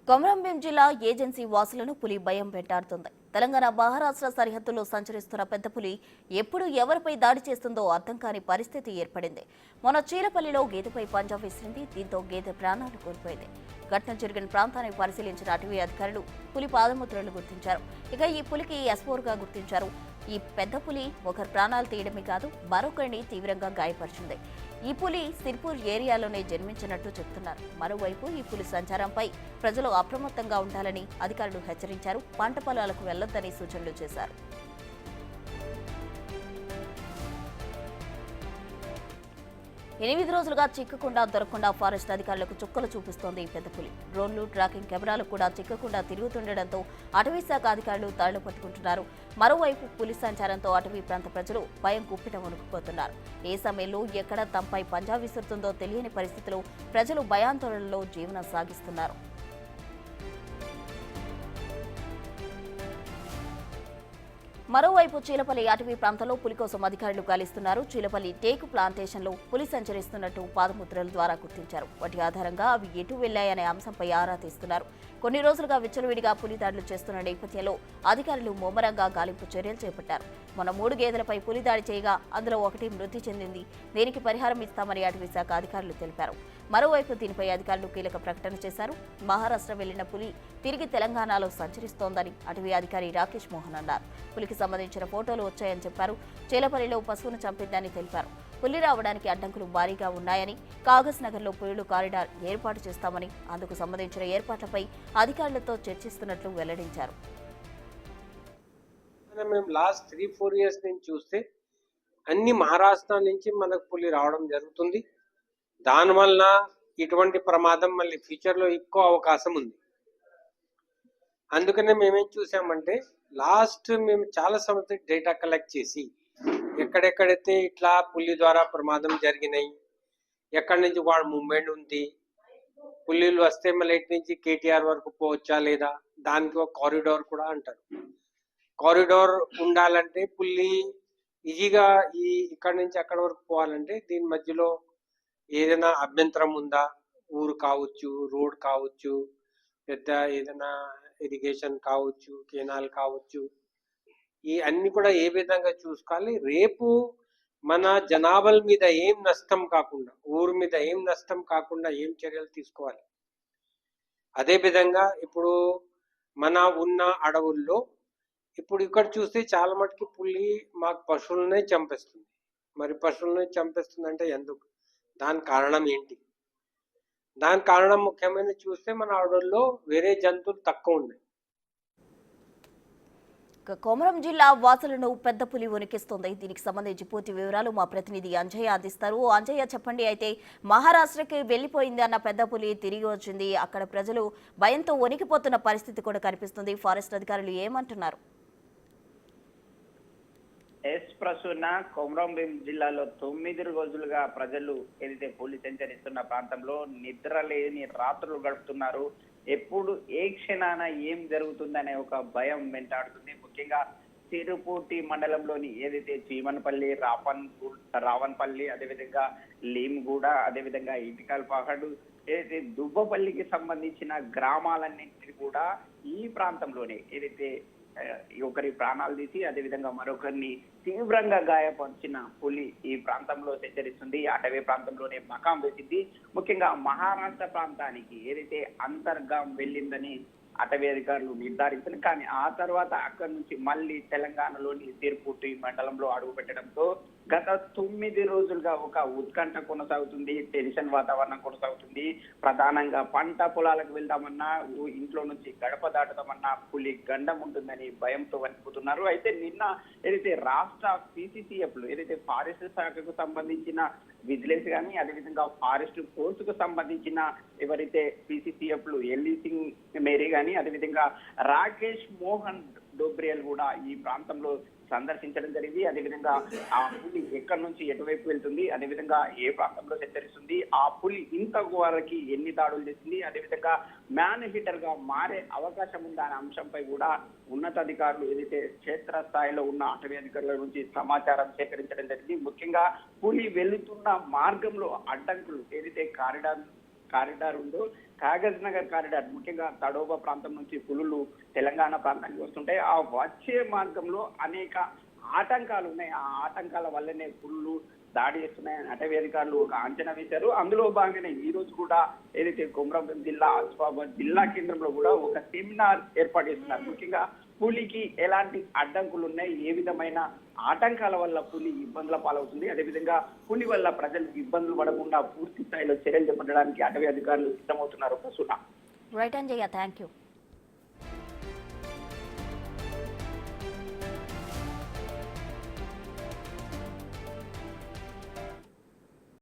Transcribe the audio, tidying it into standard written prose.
కొమరంభీం జిల్లా ఏజెన్సీ వాసులను పులి భయం వెంటాడుతుంది. తెలంగాణ మహారాష్ట్ర సరిహద్దులో సంచరిస్తున్న పెద్ద పులి ఎప్పుడు ఎవరిపై దాడి చేస్తుందో అర్థం కాని పరిస్థితి ఏర్పడింది. మొన్న చీలపల్లిలో గేదెపై పంజా విసిరింది. దీంతో గేదె ప్రాణాలు కోల్పోయింది. ఘటన జరిగిన ప్రాంతాన్ని పరిశీలించిన అటవీ అధికారులు పులి పాదముద్రలు గుర్తించారు. ఇక ఈ పులికి ఎస్పోర్గా గుర్తించారు. ఈ పెద్ద పులి ఒకరి ప్రాణాలు తీయడమే కాదు, మరొకరిని తీవ్రంగా గాయపరిచింది. ఈ పులి సిర్పూర్ ఏరియాలోనే జన్మించినట్టు చెబుతున్నారు. మరోవైపు ఈ పులి సంచారంపై ప్రజలు అప్రమత్తంగా ఉండాలని అధికారులు హెచ్చరించారు. పంట పొలాలకు వెళ్లొద్దని సూచనలు చేశారు. 8 రోజులుగా చిక్కకుండా దొరకకుండా ఫారెస్ట్ అధికారులకు చుక్కలు చూపిస్తోంది ఈ పెద్ద పులి. డ్రోన్లు, ట్రాకింగ్ కెమెరాలు కూడా చిక్కకుండా తిరుగుతుండటంతో అటవీ శాఖ అధికారులు తాళ్లు పట్టుకుంటున్నారు. మరోవైపు పులి సంచారంతో అటవీ ప్రాంత ప్రజలు భయం కుప్పిట వణుకుపోతున్నారు. ఏ సమయంలో ఎక్కడ తమపై పంజా విసురుతుందో తెలియని పరిస్థితిలో ప్రజలు భయాందోళనలో జీవనం సాగిస్తున్నారు. మరోవైపు చీలపల్లి అటవీ ప్రాంతంలో పులి కోసం అధికారులు గాలిస్తున్నారు. చీలపల్లి టేకు ప్లాంటేషన్లో పులి సంచరిస్తున్నట్టు పాదముద్రల ద్వారా గుర్తించారు. వాటి ఆధారంగా అవి ఎటు వెళ్లాయనే అంశంపై ఆరా తీస్తున్నారు. కొన్ని రోజులుగా విచ్చలవిడిగా పులి దాడులు చేస్తున్న నేపథ్యంలో అధికారులు ముమ్మరంగా గాలింపు చర్యలు చేపట్టారు. మొన్న 3 గేదెలపై పులి దాడి చేయగా అందులో ఒకటి మృతి చెందింది. దీనికి పరిహారం ఇస్తామని అటవీ శాఖ అధికారులు తెలిపారు. మరోవైపు దీనిపై అధికారులు కీలక ప్రకటన చేశారు. మహారాష్ట్ర వెళ్లిన పులి తిరిగి తెలంగాణలో సంచరిస్తోందని అటవీ అధికారి రాకేష్ మోహన్ అన్నారు. పులికి సంబంధించిన ఫోటోలు వచ్చాయని చెప్పారు. చేలపల్లిలో పశువును చంపిందని తెలిపారు. పులి రావడానికి అడ్డంకులు భారీగా ఉన్నాయని, కాగజ్ నగర్లో పులులు కారిడార్ ఏర్పాటు చేస్తామని, అందుకు సంబంధించిన ఏర్పాట్లపై అధికారులతో చర్చిస్తున్నట్లు వెల్లడించారు. మేము లాస్ట్ 3-4 ఇయర్స్ నుంచి చూస్తే అన్ని మహారాష్ట్ర నుంచి మనకు పులి రావడం జరుగుతుంది. దానివల్ల ఇటువంటి ప్రమాదం మళ్ళీ ఫ్యూచర్లో ఎక్కువ అవకాశం ఉంది. అందుకనే మేమేం చూసామంటే మేము చాలా సంవత్సరం డేటా కలెక్ట్ చేసి ఎక్కడెక్కడైతే ఇట్లా పులి ద్వారా ప్రమాదం జరిగినాయి, ఎక్కడి నుంచి వాళ్ళ మూవ్మెంట్ ఉంది, పులిలు వస్తే మళ్ళీ ఇటు నుంచి కేటీఆర్ వరకు పోవచ్చా లేదా, దానికి ఒక కారిడార్ కూడా అంటారు. కారిడార్ ఉండాలంటే పులి ఈజీగా ఇక్కడి నుంచి అక్కడి వరకు పోవాలంటే దీని మధ్యలో ఏదైనా అభ్యంతరం ఉందా, ఊరు కావచ్చు, రోడ్ కావచ్చు, పెద్ద ఏదైనా ఇరిగేషన్ కావచ్చు, కెనాల్ కావచ్చు, ఈ అన్ని కూడా ఏ విధంగా చూసుకోవాలి. రేపు మన జనాభాల మీద ఏం నష్టం కాకుండా, ఊరు మీద ఏం నష్టం కాకుండా ఏం చర్యలు తీసుకోవాలి. అదే విధంగా ఇప్పుడు మన ఉన్న అడవుల్లో ఇప్పుడు ఇక్కడ చూస్తే చాలా మటుకు పులి మాకు పశువులనే చంపేస్తుంది. మరి పశువులనే చంపేస్తుంది అంటే ఎందుకు? దాని కారణం ఏంటి? దాని కారణం ముఖ్యమైన చూస్తే మన అడవుల్లో వేరే జంతువులు తక్కువ ఉన్నాయి. కొమరం జిల్లా వాసులను పెద్ద పులి వణికిస్తోంది. దీనికి సంబంధించి పూర్తి వివరాలు మా ప్రతినిధి అంజయ్య అందిస్తారు. అంజయ్య, చెప్పండి. అయితే మహారాష్ట్రకి వెళ్లిపోయింది అన్న పెద్ద పులి తిరిగి వచ్చింది. అక్కడ ప్రజలు భయంతో వణికిపోతున్న పరిస్థితి కూడా కనిపిస్తుంది. ఫారెస్ట్ అధికారులు ఏమంటున్నారు? ప్రసూన కొమరంభీం జిల్లాలో 9 రోజులుగా ప్రజలు ఏదైతే పులి సంచరిస్తున్న ప్రాంతంలో నిద్ర లేని రాత్రులు గడుపుతున్నారు. ఎప్పుడు ఏ క్షణాన ఏం జరుగుతుందనే ఒక భయం వెంటాడుతుంది. ముఖ్యంగా తిరుపూటి మండలంలోని ఏదైతే చీమనపల్లి, రావన్పల్లి, అదేవిధంగా లీమ్గూడ, అదేవిధంగా ఇటికల్పహడు, ఏదైతే దుబ్బపల్లికి సంబంధించిన గ్రామాలన్నింటినీ కూడా ఈ ప్రాంతంలోనే ఏదైతే ఒకరి ప్రాణాలు తీసి అదేవిధంగా మరొకరిని తీవ్రంగా గాయపరిచిన పులి ఈ ప్రాంతంలో సంచరిస్తుంది. అటవీ ప్రాంతంలోనే మకాం వేసింది. ముఖ్యంగా మహారాష్ట్ర ప్రాంతానికి ఏదైతే అంతర్గాం వెళ్ళిందని అటవీ అధికారులు నిర్ధారించారు. కానీ ఆ తర్వాత అక్కడి నుంచి మళ్ళీ తెలంగాణలోని సిర్పూటి మండలంలో అడుగు పెట్టడంతో గత 9 రోజులుగా ఒక ఉత్కంఠ కొనసాగుతుంది. టెన్షన్ వాతావరణం కొనసాగుతుంది. ప్రధానంగా పంట పొలాలకు వెళ్దామన్నా, ఇంట్లో నుంచి గడప దాటుదామన్నా పులి గండం ఉంటుందని భయంతో వణికిపోతున్నారు. అయితే నిన్న ఏదైతే రాష్ట్ర PCCFలు ఏదైతే ఫారెస్ట్ శాఖకు సంబంధించిన విజిలెన్స్ కానీ అదేవిధంగా ఫారెస్ట్ ఫోర్స్ కు సంబంధించిన ఎవరైతే PCCFలు ఎల్ఈ సింగ్ మేరీ కానీ అదేవిధంగా రాకేష్ మోహన్ డోబ్రియల్ కూడా ఈ ప్రాంతంలో సందర్శించడం జరిగింది. అదేవిధంగా ఆ పులి ఎక్కడి నుంచి ఎటువైపు వెళ్తుంది, అదేవిధంగా ఏ ప్రాంతంలో సంచరిస్తుంది, ఆ పులి ఇంతవరకు ఎన్ని దాడులు చేసింది, అదేవిధంగా మ్యాన్ హీటర్ గా మారే అవకాశం ఉందా అనే అంశంపై కూడా ఉన్నతాధికారులు ఏదైతే క్షేత్ర స్థాయిలో ఉన్న అటవీ అధికారుల నుంచి సమాచారం సేకరించడం జరిగింది. ముఖ్యంగా పులి వెళుతున్న మార్గంలో అడ్డంకులు ఏదైతే కారిడార్ ఉందో కాగజ్ నగర్ కారిడార్ ముఖ్యంగా తడోబా ప్రాంతం నుంచి పులులు తెలంగాణ ప్రాంతానికి వస్తుంటాయి. ఆ వచ్చే మార్గంలో అనేక ఆటంకాలు ఉన్నాయి. ఆ ఆటంకాల వల్లనే పులులు దాడి చేస్తున్నాయని అటవీ అధికారులు ఒక అంచనా వేశారు. అందులో భాగంగానే ఈ రోజు కూడా ఏదైతే కొమరంభీం జిల్లా ఆసిఫాబాద్ జిల్లా కేంద్రంలో కూడా ఒక సెమినార్ ఏర్పాటు చేస్తున్నారు. ముఖ్యంగా పులికి ఎలాంటి అడ్డంకులు ఉన్నాయి, ఏ విధమైన ఆటంకాల వల్ల పులి ఇబ్బందుల పాలవుతుంది, అదేవిధంగా పులి వల్ల ప్రజలకు ఇబ్బందులు పడకుండా పూర్తి స్థాయిలో చర్యలు చేపట్టడానికి అటవీ అధికారులు సిద్ధమవుతున్నారు. Right Anjaiah, thank you.